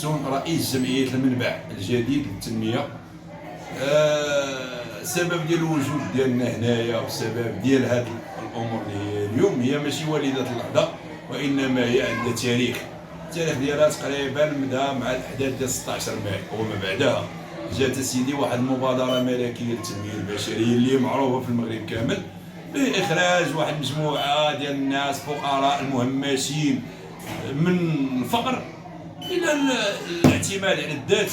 رئيس جمعية المنبع الجديد للتنمية. السبب ديال الوجود ديالنا هنايا والسبب ديال هاد الامور اللي هي اليوم هي ماشي وليدة اللحظة، وانما هي عندها تاريخ. التاريخ ديالها تقريبا بدا مع الاحداث ديال 16 ماي وما بعدها. جات سيدي واحد المبادرة ملكية للتنمية البشرية اللي معروفة في المغرب كامل بإخراج واحد المجموعة ديال الناس فقراء المهمشين من الفقر الى الاعتماد على الذات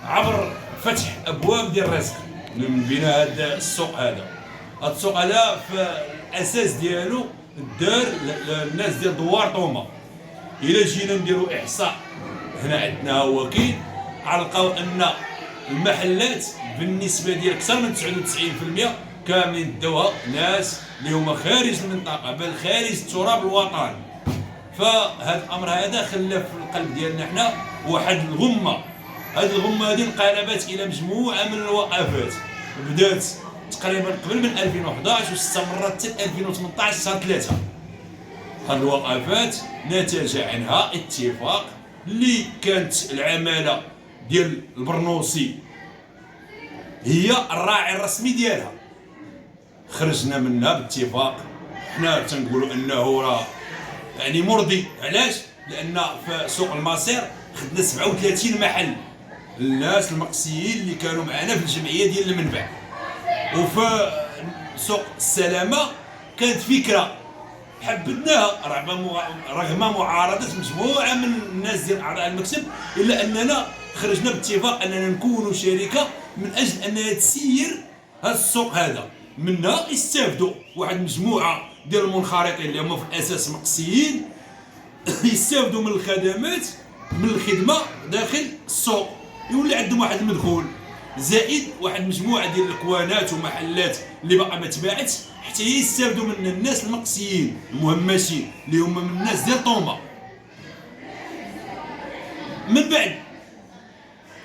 عبر فتح ابواب ديال الرزق من بناء هذا السوق. هذا السوق هذا في الاساس ديالو دار الناس ديال دوار طومه. الى جينا نديرو احصاء هنا عندنا هو كاين، غنلقاو ان المحلات بالنسبه ديال اكثر من 99% كاملين داوها ناس اللي هما خارج المنطقه بل خارج التراب الوطني. فهذا الامر هذا خلى في القلب ديالنا حنا واحد الغمه. هذه الغمه هذه انقلبت الى مجموعه من الوقفات بدات تقريبا قبل من 2011 واستمرت حتى 2018 شهر 3. هذه الوقفات نتج عنها اتفاق اللي كانت العماله ديال البرنوسي هي الراعي الرسمي ديالها. خرجنا منها باتفاق حنا تنقولوا انه راه يعني مرضي. علاش؟ لان في سوق المصير خدنا 37 محل الناس المقصيين اللي كانوا معنا في الجمعيه ديال المنبع. وفي سوق السلامه كانت فكره حبدناها رغم معارضه مجموعه من الناس ديال اعضاء المكتب، الا اننا خرجنا باتفاق اننا نكونوا شركه من اجل انها تسير هذا السوق هذا. منها يستافدوا واحد المجموعه ديال المنخرطين اللي هما في الاساس مقصيين يستافدوا من الخدمات من الخدمه داخل السوق، يولي عندهم واحد المدخول زائد واحد المجموعه ديال الكوانات ومحلات اللي باقا ما تباعتش حتى يستافدوا من الناس المقصيين المهمشين اللي هما من الناس ديال طومه. من بعد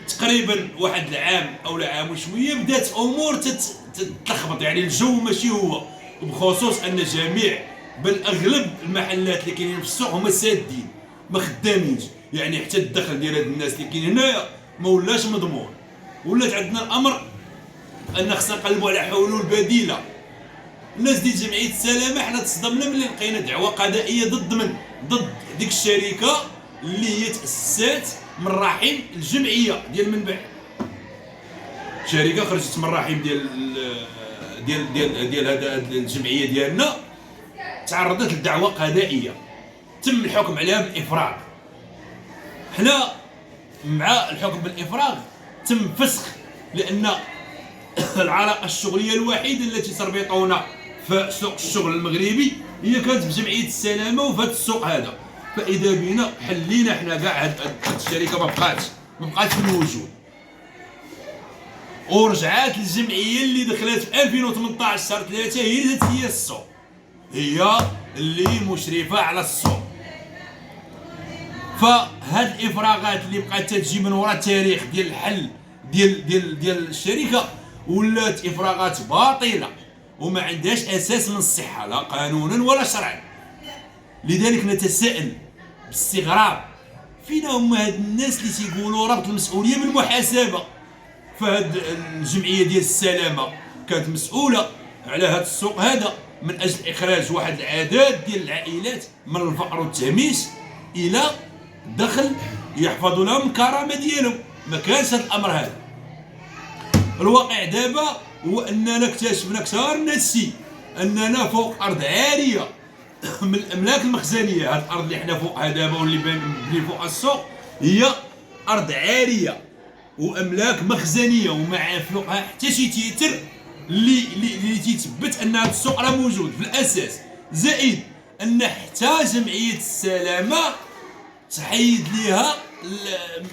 تقريبا واحد العام او عام وشويه بدات امور تتلخبط، يعني الجو ماشي هو، وبخصوص ان جميع بل اغلب المحلات اللي كاينين في السوق هما سادين ما خدامينش، يعني حتى الدخل ديال هاد الناس اللي كاينين هنايا ما ولاش مضمون. ولات عندنا الامر ان خصنا نقلبوا على حلول بديله. الناس ديال جمعيه السلامه حنا تصدمنا ملي لقينا دعوه قضائيه ضد ديك الشركه اللي هي تاسست من رحم الجمعيه ديال المنبع. شركه خرجت من الرحم ديال هذا الجمعيه ديالنا تعرضت لدعوه قضائيه تم الحكم عليها بالافراغ. حنا مع الحكم بالافراغ تم فسخ، لان العلاقه الشغليه الوحيده التي تربطنا في سوق الشغل المغربي هي كانت بجمعيه السلامه وفي هذا السوق هذا. فاذا بينا حلينا حنا كاع هاد الشركه ما بقاتش في الوجود، ورجعات الجمعيه اللي دخلت في 2018 شهر 3 هي اللي هي السوق، هي اللي مشرفه على السوق. فهاد الافراغات اللي بقات تجي من وراء التاريخ ديال الحل ديال الشركه ولات افراغات باطله وما عندهاش اساس من الصحه لا قانونا ولا شرعا. لذلك نتساءل باستغراب فينا هما هاد الناس اللي تيقولوا ربط المسؤوليه بالمحاسبه. فهاد الجمعيه ديال السلامه كانت مسؤوله على هاد السوق هذا من اجل اخراج واحد العدد ديال العائلات من الفقر والتهميش الى دخل يحفظوا لهم الكرامه ديالهم. ما كانش هذا الامر هذا. الواقع دابا هو اننا اكتشفنا اكثر من هادشي، اننا فوق ارض عاريه من الاملاك المخزنيه. هاد الارض اللي حنا فوقها دابا واللي بني فوق السوق هي ارض عاريه واملاك مخزنيه ومع فوقها حتى شي تيتر اللي تيثبت ان هذا السوق راه موجود في الاساس. زائد ان حتى جمعيه السلامه تحيد ليها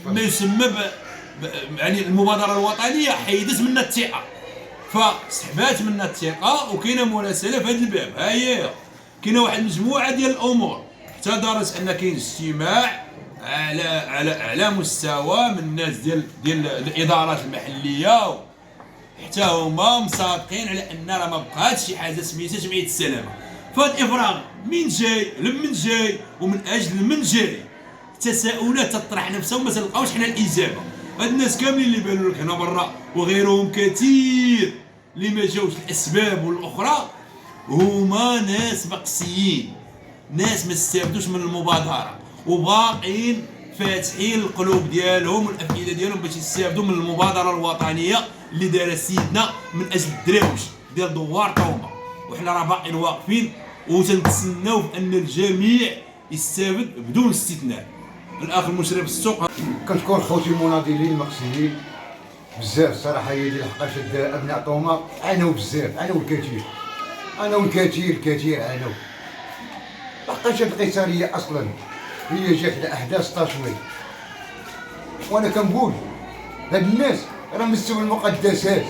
ما يسمى يعني المبادره الوطنيه حيدت منا الثقه، فسحبات منا الثقه. وكاينه مراسله في هذا الباب، ها هي كاينه واحد المجموعه ديال الامور حتى دارت ان كاين اجتماع على مستوى من الناس ديال الادارات المحليه حتى هما مصادقين على ان راه ما بقاتش شي حاجه سميتها جمعيه السلامه. فهاد الافراغ من جاي ومن اجل من جاي التساؤلات تطرح نفسها وما تلقاوش حنا الاجابه. هاد الناس كاملين اللي بانوا لك هنا برا وغيرهم كثير اللي ما جاوش الاسباب والاخرى هما ناس مقسيين، ناس ما استافدوش من المبادره وباقيين فاتحين القلوب ديالهم والافئده ديالهم باش يستافدوا من المبادره الوطنيه اللي دارها سيدنا من اجل الدراوش ديال دوار طومه. وحنا راه باقيين واقفين وتنتسناو ان الجميع يستافد بدون استثناء. الاخ المشرف السوق. كنشكر خوتي المناضلين المقصيين بزاف الصراحه، هي اللي لحقاش ابناء طومه عانوا بزاف، عانوا الكثير، عانوا الكثير عانوا. لحقاش هاد القيصريه اصلا هي جات على احداث تشويه. وانا كنقول هاد الناس راه مسوا المقدسات.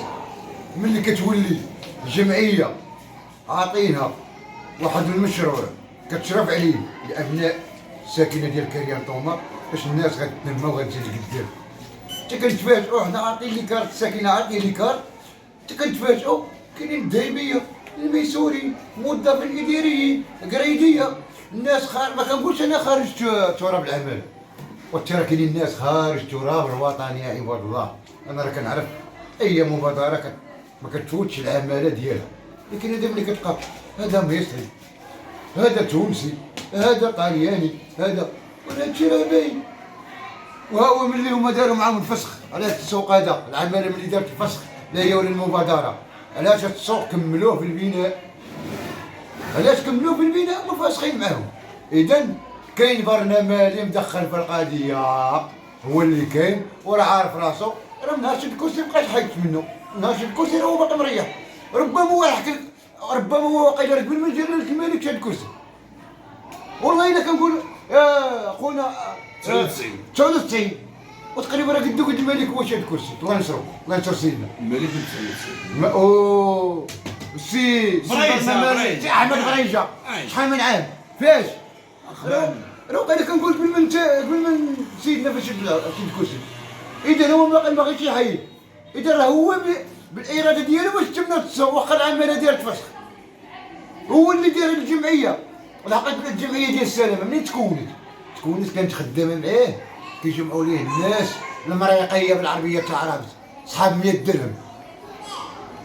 ملي كتولي الجمعيه عاطينها واحد المشروع كتشرف عليه لابناء الساكنه ديال كريان طومه باش الناس غتنمى وغتزيد قدام. حتى كنتفاجئوا حنا عاطين لي كارت الساكنه، عاطين لي كارت، حتى كنتفاجئوا كاينين الدايميه، الميسوري، الموظفين الاداريين، القرايديه، الناس خارج. ما كنقولش انا خارج تراب العمل، وترى كاينين الناس خارج تراب الوطن يا عباد الله. انا راه كنعرف اي مبادره ما كتفوتش العماله ديالها، لكن هذا ملي كتلقى هذا مصري، هذا تونسي، هذا طالياني، هذا ولا هادشي راه باين. وهو ملي هما داروا معاهم الفسخ على هاد السوق، هذا العماله ملي دارت الفسخ لا هي ولا المبادره، علاش هاد السوق كملوه في البناء؟ علاش كملوه في البناء مفاسخين معاهم؟ اذا كاين برنامج مدخل في القضيه، هو اللي كاين وراه عارف راسو. راه من نهار شد الكرسي مبقاش حايت منه، نهار شد الكرسي راه هو باقي مريح. ربما هو يحكي، ربما هو واقيلا قبل ما يجي الملك شاد الكرسي. والله الا كنقول يا خونا 99 وتقريبا راه قدو قد الملك هو شاد الكرسي. الله ينصرو، الله ينصر سيدنا الملك 99 اوه سي احمد غريجه. شحال من عام فاش راه انا كنقول قبل ما سيدنا فاش شد الكرسي. اذا هو باقي ما باغيش يحيد، اذا راه هو بالاراده ديالو باش تمنا السوق. واخا العماله ديالت فسخ، هو اللي دار الجمعيه. ولحقت الجمعيه ديال السلامه منين تكونت كانت خدامه معاه، كيجمعوا ليه الناس المريقيه بالعربيه تاع العرب صحاب 100 درهم.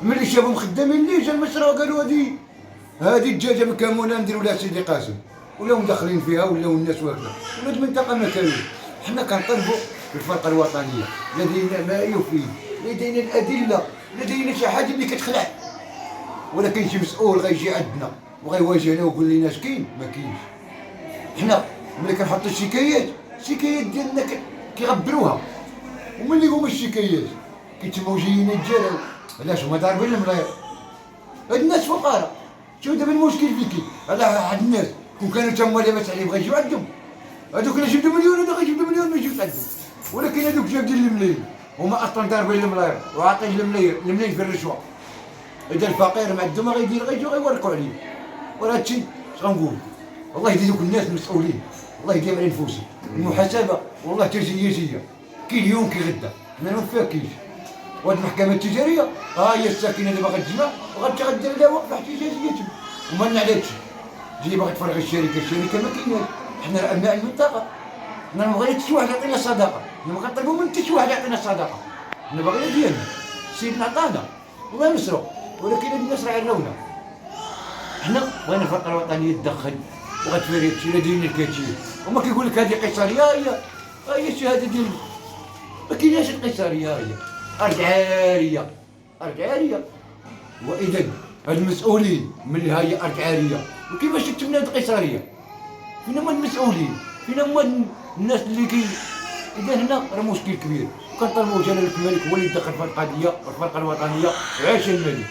ملي شافهم خدامين ليه جا المشروع قالوا هذه الدجاجه بكمونه نديروا لها سيدي قاسم، ولاو مدخلين فيها ولاو الناس واكله. ولاد المنطقه ما كانوش. حنا كنطلبوا الفرقه الوطنيه لدينا ما يفيد، لدينا الادله، لدينا شي حاجه اللي كتخلع. ولا كاين شي مسؤول غيجي عندنا وغيواجهنا ويقول لنا اش كاين؟ ما كاينش. حنا ملي كنحطوا الشكايات ديالنا كيغبروها، وملي هما الشكايات كيتموا جايين يتجاراو. علاش هما ضاربين الملاير؟ هاد الناس فقراء. شوف دابا المشكل فين كاين؟ على واحد الناس كون كانوا تما لاباس عليهم غيجيو عندهم. هادوك اللي جبدوا مليون هذا غيجبدوا مليون ما يجيوش عندهم. ولكن هادوك جابدين الملايين هما اصلا ضاربين الملاير وعاطين الملايين في الرشوه. اذا الفقير ما عنده ما غيدير غيجيو غيورقوا عليه. وراه هادشي اش غنقول؟ الله يهدي دوك الناس المسؤولين، الله يديم على نفوسهم. المحاسبه والله تجيه كي اليوم كي غدا، حنا ما فاكينش. وهاد المحكمه التجاريه ها هي الساكنه اللي باغا تجمع وغتغدر لها وقفه احتجاجيه تما. وما على هادشي جاي باغي تفرغ الشركه ما كايناش. حنا راه ابناء المنطقه، حنا ما بغينا حتى واحد يعطينا صدقه، حنا ما كنطلبوا من حتى واحد يعطينا صدقه، حنا باغيين ديالنا. سيدنا عطانا الله ينصرو، ولكن هاد الناس راه عراونا. حنا بغينا الفرقه الوطنيه تدخل وغتفري هادشي لدينا الكثير. وما كيقول لك هذه قيصريه، هي الشهاده ديال ما كايناش القيصريه، هي أرض عارية. وإذا هاد المسؤولين ملي هي أرض عارية وكيفاش تتمنى هاد القيصرية؟ فين هما المسؤولين؟ فين هما الناس اللي إذا هنا راه مشكل كبير. كنطلبوا جلالة الملك هو اللي يدخل في القضية والفرقة الوطنية. عاش الملك.